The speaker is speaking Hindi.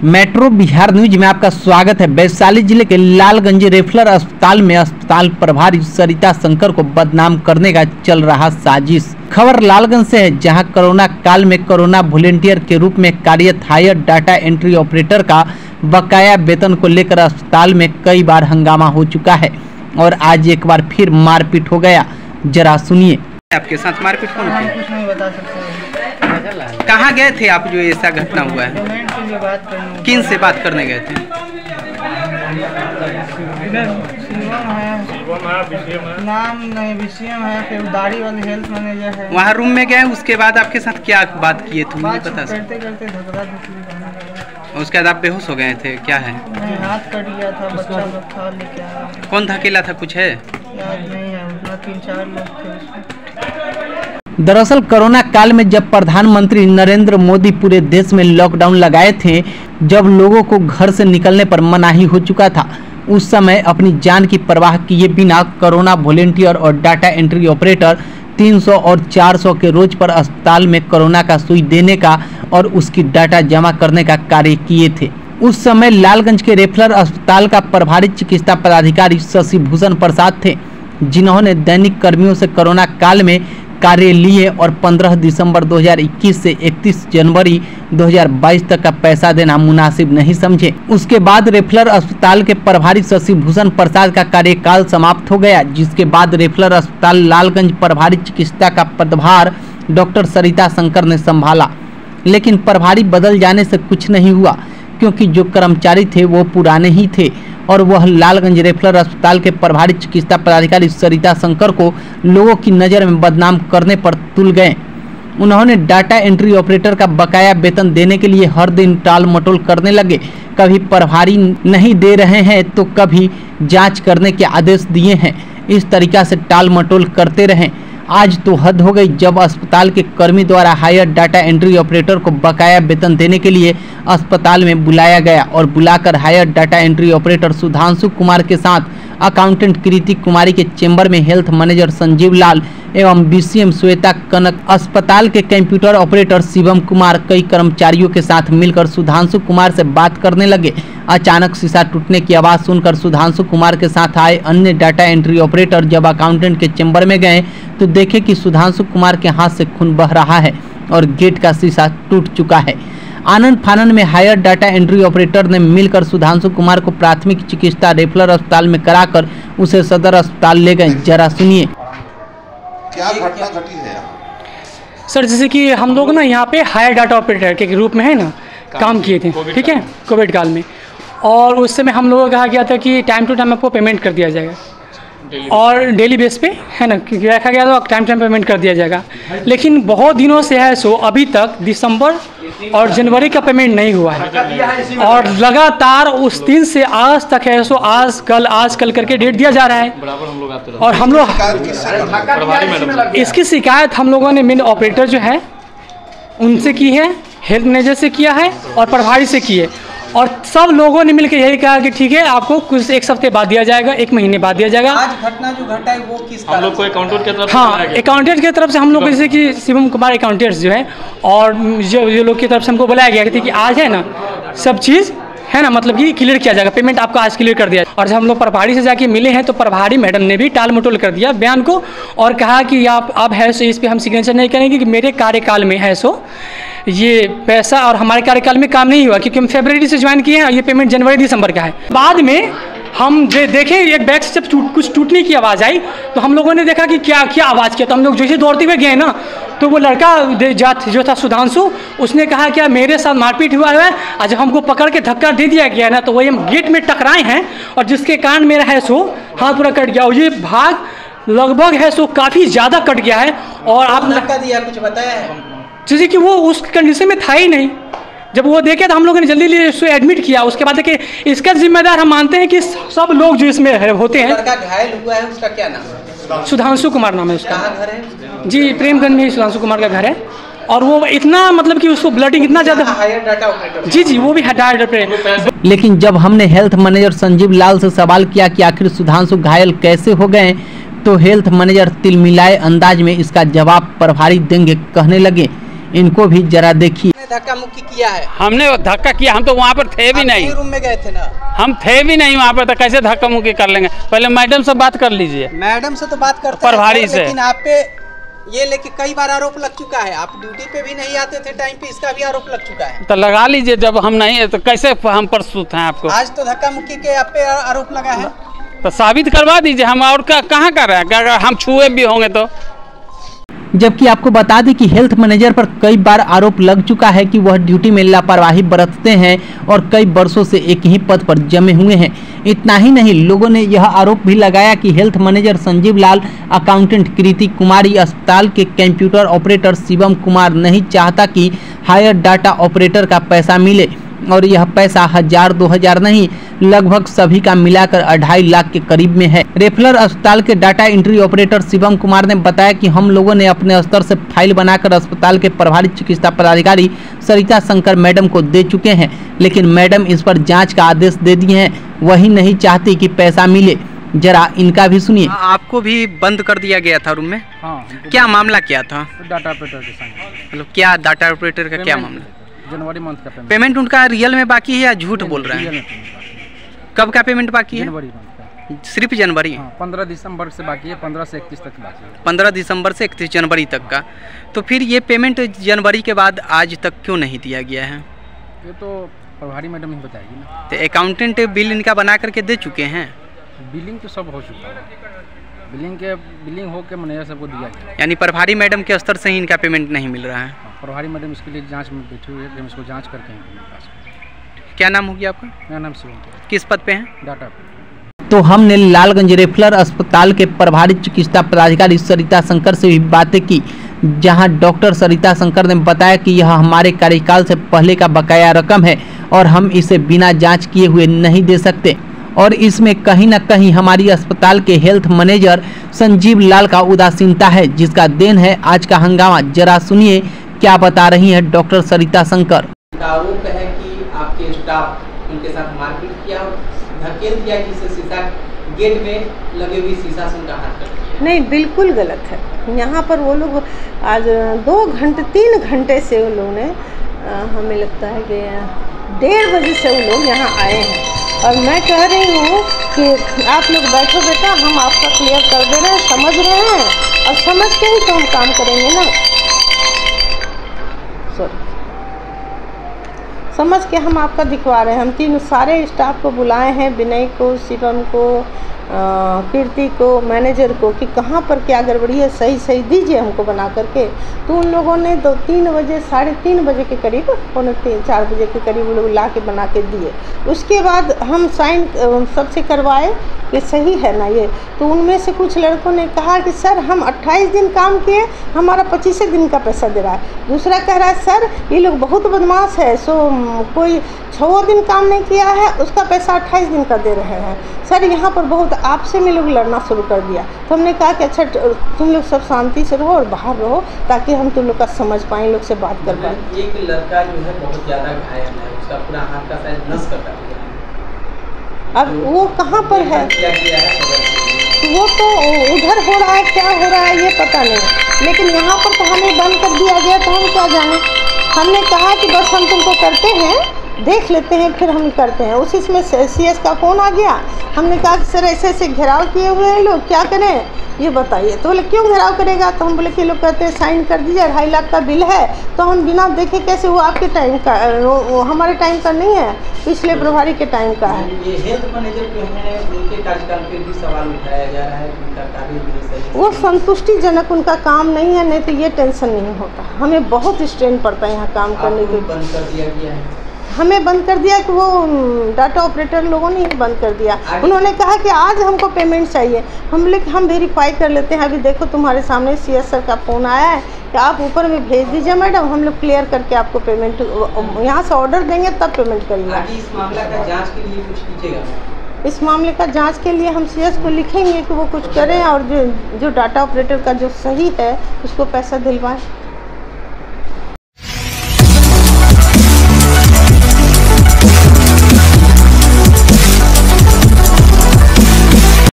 मेट्रो बिहार न्यूज में आपका स्वागत है। वैशाली जिले के लालगंज रेफरल अस्पताल में अस्पताल प्रभारी सरिता शंकर को बदनाम करने का चल रहा साजिश। खबर लालगंज से है, जहां कोरोना काल में कोरोना वॉलेंटियर के रूप में कार्यरत हायर डाटा एंट्री ऑपरेटर का बकाया वेतन को लेकर अस्पताल में कई बार हंगामा हो चुका है और आज एक बार फिर मारपीट हो गया। जरा सुनिए। आपके साथ मारपीट कौन की? कुछ नहीं बता सकते। कहाँ गए थे आप जो ऐसा घटना हुआ है? पेमेंट के लिए बात करने। किन से बात करने गए थे? नाम नहीं, बीसीएम है, फिर दाढ़ी वाले हेल्थ मैनेजर है। वहाँ रूम में गए, उसके बाद आपके साथ क्या बात किए थे? मुझे पता करते करते धकरा धुकरी करने लगे। उसके बाद आप बेहोश हो गए थे? क्या है? नहीं, हाथ कट गया था, बच्चा लोग था लेके आया। कौन धकेला था, कुछ है? याद नहीं है, उतना 3-4 लोग थे उसमें। दरअसल कोरोना काल में जब प्रधानमंत्री नरेंद्र मोदी पूरे देश में लॉकडाउन लगाए थे, जब लोगों को घर से निकलने पर मनाही हो चुका था, उस समय अपनी जान की परवाह किए बिना कोरोना वॉलेंटियर और डाटा एंट्री ऑपरेटर 300 और 400 के रोज पर अस्पताल में कोरोना का सुई देने का और उसकी डाटा जमा करने का कार्य किए थे। उस समय लालगंज के रेफरल अस्पताल का प्रभारी चिकित्सा पदाधिकारी शशि भूषण प्रसाद थे, जिन्होंने दैनिक कर्मियों से कोरोना काल में कार्य लिए और 15 दिसंबर 2021 से 31 जनवरी 2022 तक का पैसा देना मुनासिब नहीं समझे। उसके बाद रेफरल अस्पताल के प्रभारी शशि भूषण प्रसाद का कार्यकाल समाप्त हो गया, जिसके बाद रेफरल अस्पताल लालगंज प्रभारी चिकित्सा का पदभार डॉक्टर सरिता शंकर ने संभाला। लेकिन प्रभारी बदल जाने से कुछ नहीं हुआ, क्योंकि जो कर्मचारी थे वो पुराने ही थे और वह लालगंज रेफरल अस्पताल के प्रभारी चिकित्सा पदाधिकारी सरिता शंकर को लोगों की नज़र में बदनाम करने पर तुल गए। उन्होंने डाटा एंट्री ऑपरेटर का बकाया वेतन देने के लिए हर दिन टाल मटोल करने लगे। कभी प्रभारी नहीं दे रहे हैं तो कभी जांच करने के आदेश दिए हैं। इस तरीका से टाल मटोल करते रहें। आज तो हद हो गई, जब अस्पताल के कर्मी द्वारा हायर डाटा एंट्री ऑपरेटर को बकाया वेतन देने के लिए अस्पताल में बुलाया गया और बुलाकर hire data entry operator Sudhanshu Kumar के साथ अकाउंटेंट कृति कुमारी के चेंबर में हेल्थ मैनेजर संजीव लाल एवं बीसीएम श्वेता कनक, अस्पताल के कंप्यूटर ऑपरेटर शिवम कुमार कई कर्मचारियों के साथ मिलकर सुधांशु कुमार से बात करने लगे। अचानक शीशा टूटने की आवाज़ सुनकर सुधांशु कुमार के साथ आए अन्य डाटा एंट्री ऑपरेटर जब अकाउंटेंट के चेंबर में गए तो देखे कि सुधांशु कुमार के हाथ से खून बह रहा है और गेट का शीशा टूट चुका है। आनंद फानन में हायर डाटा एंट्री ऑपरेटर ने मिलकर सुधांशु कुमार को प्राथमिक चिकित्सा रेफरल अस्पताल में कराकर उसे सदर अस्पताल ले गए। जरा सुनिए। क्या घटना घटी है सर? जैसे कि हम लोग ना यहाँ पे हायर डाटा ऑपरेटर के रूप में है ना काम किए थे, ठीक है, कोविड काल में। और उस समय हम लोगों को कहा गया था कि टाइम टू टाइम आपको पेमेंट कर दिया जाएगा और डेली बेस पे है ना रखा गया था, टाइम टाइम पेमेंट कर दिया जाएगा। लेकिन बहुत दिनों से है सो अभी तक दिसंबर और जनवरी का पेमेंट नहीं हुआ है और लगातार उस दिन से आज तक है सो आज कल करके डेट दिया जा रहा है। और हम लोग इसकी शिकायत हम लोगों ने मेन ऑपरेटर जो है उनसे की है, हेल्थ मैनेजर से किया है और प्रभारी से की है। और सब लोगों ने मिलकर यही कहा कि ठीक है, आपको कुछ एक हफ्ते बाद दिया जाएगा, 1 महीने बाद दिया जाएगा। आज घटना जो घटा है वो किस हम लोग को अकाउंटेंट की तरफ से, हाँ, अकाउंटेंट की तरफ से हम लोग जैसे कि शिवम कुमार अकाउंटेंट्स जो है और जो लोग की तरफ से हमको बुलाया गया कि आज है ना सब चीज़ है ना, मतलब कि क्लियर किया जाएगा, पेमेंट आपको आज क्लियर कर दिया। और जब हम लोग प्रभारी से जाके मिले हैं तो प्रभारी मैडम ने भी टाल मटोल कर दिया बयान को और कहा कि आप अब है सो इस पर हम सिग्नेचर नहीं करेंगे कि मेरे कार्यकाल में है सो ये पैसा और हमारे कार्यकाल में काम नहीं हुआ, क्योंकि हम फरवरी से ज्वाइन किए हैं और ये पेमेंट जनवरी दिसंबर का है। बाद में हम देखें एक बैग से जब कुछ टूटने की आवाज़ आई तो हम लोगों ने देखा कि क्या आवाज़ किया, तो हम लोग जैसे दौड़ते हुए गए ना तो वो लड़का जो था सुधांशु, उसने कहा क्या मेरे साथ मारपीट हुआ है। आज जब हमको पकड़ के धक्का दे दिया गया ना तो वही हम गेट में टकराए हैं और जिसके कारण मेरा है सो हाथ पूरा कट गया और ये भाग लगभग है सो काफ़ी ज़्यादा कट गया है। और आप धक्का दिया, कुछ बताया है? जैसे कि वो उस कंडीशन में था ही नहीं। जब वो देखे तो हम लोगों ने जल्दी उसको एडमिट किया। उसके बाद देखिए इसका जिम्मेदार हम मानते हैं कि सब लोग जो इसमें होते हैं। लड़का घायल हुआ है, उसका क्या नाम है? सुधांशु कुमार नाम है उसका। कहाँ घर है? जी, प्रेमगंज में ही सुधांशु कुमार का घर है। और वो इतना मतलब कि उसको ब्लडिंग इतना ज़्यादा, हायर डाटा ऑपरेटर। जी वो भी हायर ऑपरेटर। लेकिन जब हमने हेल्थ मैनेजर संजीव लाल से सवाल किया कि आखिर सुधांशु घायल कैसे हो गए तो हेल्थ मैनेजर तिलमिलाए अंदाज में इसका जवाब प्रभारी देंगे कहने लगे। इनको भी जरा देखिए। धक्का मुक्की किया है? हमने धक्का किया, हम तो वहाँ पर थे भी नहीं। रूम में गए थे ना? हम थे भी नहीं वहाँ पर, तो कैसे धक्का मुक्की कर लेंगे? पहले मैडम से बात कर लीजिए। मैडम से तो बात करते प्रभारी से। लेकिन आप पे ये लेके कई बार आरोप लग चुका है, आप ड्यूटी पे भी नहीं आते थे टाइम पे, इसका भी आरोप लग चुका है। तो लगा लीजिए, जब हम नहीं है तो कैसे हम प्रस्तुत हैं आपको? आज तो धक्का मुक्की के आप पे आरोप लगा है, तो साबित करवा दीजिए। हम और कहाँ कर रहे हैं? क्या हम छुए भी होंगे तो? जबकि आपको बता दें कि हेल्थ मैनेजर पर कई बार आरोप लग चुका है कि वह ड्यूटी में लापरवाही बरतते हैं और कई वर्षों से एक ही पद पर जमे हुए हैं। इतना ही नहीं, लोगों ने यह आरोप भी लगाया कि हेल्थ मैनेजर संजीव लाल, अकाउंटेंट कृति कुमारी, अस्पताल के कंप्यूटर ऑपरेटर शिवम कुमार नहीं चाहता कि हायर डाटा ऑपरेटर का पैसा मिले, और यह पैसा 1000-2000 नहीं, लगभग सभी का मिलाकर 2.5 लाख के करीब में है। रेफरल अस्पताल के data entry operator Shivam Kumar ने बताया कि हम लोगों ने अपने स्तर से फाइल बनाकर अस्पताल के प्रभारी चिकित्सा पदाधिकारी सरिता शंकर मैडम को दे चुके हैं, लेकिन मैडम इस पर जांच का आदेश दे दिए हैं। वही नहीं चाहती कि पैसा मिले। जरा इनका भी सुनिए। आपको भी बंद कर दिया गया था रूम में? हाँ, क्या मामला क्या था? डाटा ऑपरेटर के संग मतलब क्या डाटा ऑपरेटर का क्या मामला? जनवरी मंथ का पेमेंट उनका रियल में बाकी है या झूठ बोल रहे हैं? कब का पेमेंट बाकी है? जनवरी मंथ का, सिर्फ जनवरी? 15 दिसंबर से बाकी है, 15 से 31 तक बाकी है। 15 दिसंबर से 31 जनवरी तक का। तो फिर ये पेमेंट जनवरी के बाद आज तक क्यों नहीं दिया गया है? ये तो प्रभारी मैडम ही बताएगी ना। तो अकाउंटेंट बिल इनका बना करके दे चुके हैं? बिलिंग तो सब हो चुका है, बिलिंग हो के मैनेजर सबको दिया गया। यानी प्रभारी मैडम के स्तर से ही इनका पेमेंट नहीं मिल रहा है? प्रभारी मैडम इसके लिए जांच में बैठी हुई है, हम इसको जांच करके हैं मेरे पास। क्या नाम हो गया आपका? मेरा नाम शिवम। किस पद पे हैं? डाटा। तो हमने लालगंज रेफरल अस्पताल के प्रभारी चिकित्सा पदाधिकारी सरिता शंकर से भी बातें की, जहां डॉक्टर सरिता शंकर ने बताया कि यह हमारे कार्यकाल से पहले का बकाया रकम है और हम इसे बिना जांच किए हुए नहीं दे सकते, और इसमें कहीं न कहीं हमारी अस्पताल के हेल्थ मैनेजर संजीव लाल का उदासीनता है, जिसका देन है आज का हंगामा। जरा सुनिए क्या बता रही हैं डॉक्टर सरिता शंकर। आरोप है कि आपके स्टाफ उनके साथ मारपीट किया और धकेल दिया, जिससे शीशा गेट में लगे हुई शीशा से उनका हाथ कट गया। नहीं, बिल्कुल गलत है। यहाँ पर वो लोग आज 3 घंटे से वो लोग ने हमें लगता है कि 1:30 बजे से वो लोग यहाँ आए हैं, और मैं कह रही हूँ कि आप लोग बैठो बेटा, हम आपका क्लियर कर दे रहे हैं, समझ रहे हैं, और समझ के ही तो हम काम करेंगे ना। समझ के हम आपका दिखवा रहे हैं। हम 3 सारे स्टाफ को बुलाए हैं, विनय को, शिवम को, कीर्ति को, मैनेजर को, कि कहाँ पर क्या गड़बड़ी है, सही दीजिए हमको बना करके। तो उन लोगों ने 3 बजे 3:30 बजे के करीब, 3-4 बजे के करीब लोग ला के बना के दिए। उसके बाद हम साइन सबसे करवाए कि सही है ना ये। तो उनमें से कुछ लड़कों ने कहा कि सर हम 28 दिन काम किए, हमारा 25 दिन का पैसा दे रहा है। दूसरा कह रहा है सर ये लोग बहुत बदमाश है, सो कोई 6 दिन काम नहीं किया है, उसका पैसा 28 दिन का दे रहे हैं। सर यहाँ पर बहुत आपसे में लोग लड़ना शुरू कर दिया। तो हमने कहा कि अच्छा तुम लोग सब शांति से रहो और बाहर रहो, ताकि हम तुम लोग का समझ पाएँ, लोग से बात कर पाएँ। एक लड़का जो है बहुत ज़्यादा घायल है, उसका पूरा हाथ का साइज नस कटा हुआ है। अब वो कहाँ पर है? वो तो उधर हो रहा है, क्या हो रहा है ये पता नहीं, लेकिन यहाँ पर तो हमें बंद कर दिया गया, तो हम क्या जाने। हमने कहा कि बस हम तुमको करते हैं, देख लेते हैं, फिर हम करते हैं। उसी में CS का फ़ोन आ गया। हमने कहा कि सर ऐसे घेराव किए हुए हैं लोग, क्या करें ये बताइए। तो बोले क्यों घेराव करेगा? तो हम बोले कि लोग कहते हैं साइन कर दीजिए, 2.5 लाख का बिल है। तो हम बिना देखे कैसे, वो आपके टाइम का, वो हमारे टाइम का नहीं है, पिछले प्रभारी के टाइम का है। ये हेल्थ मैनेजर जो है उनके कार्यकाल पे भी सवाल उठाया जा रहा है, उनका कार्य भी सही, वो संतुष्टिजनक उनका काम नहीं है, नहीं तो ये टेंशन नहीं होता। हमें बहुत स्ट्रेन पड़ता है यहाँ काम करने के। बंद कर दिया गया है? हमें बंद कर दिया कि वो डाटा ऑपरेटर लोगों ने ही बंद कर दिया। उन्होंने कहा कि आज हमको पेमेंट चाहिए। हम बोले कि हम वेरीफाई कर लेते हैं, अभी देखो तुम्हारे सामने CS सर का फ़ोन आया है कि आप ऊपर में भेज दीजिए मैडम, हम लोग क्लियर करके आपको पेमेंट यहाँ से ऑर्डर देंगे तब पेमेंट करेंगे। आगे इस मामले का जांच के लिए कुछ कीजिएगा? इस मामले का जांच के लिए हम CS को लिखेंगे कि वो कुछ करें, और जो डाटा ऑपरेटर का जो सही है उसको पैसा दिलवाएं।